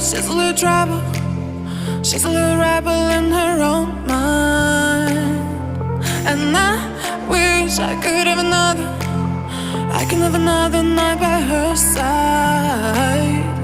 she's a little trouble. She's a little rebel in her own mind. And I wish I could have another, I can have another night by her side.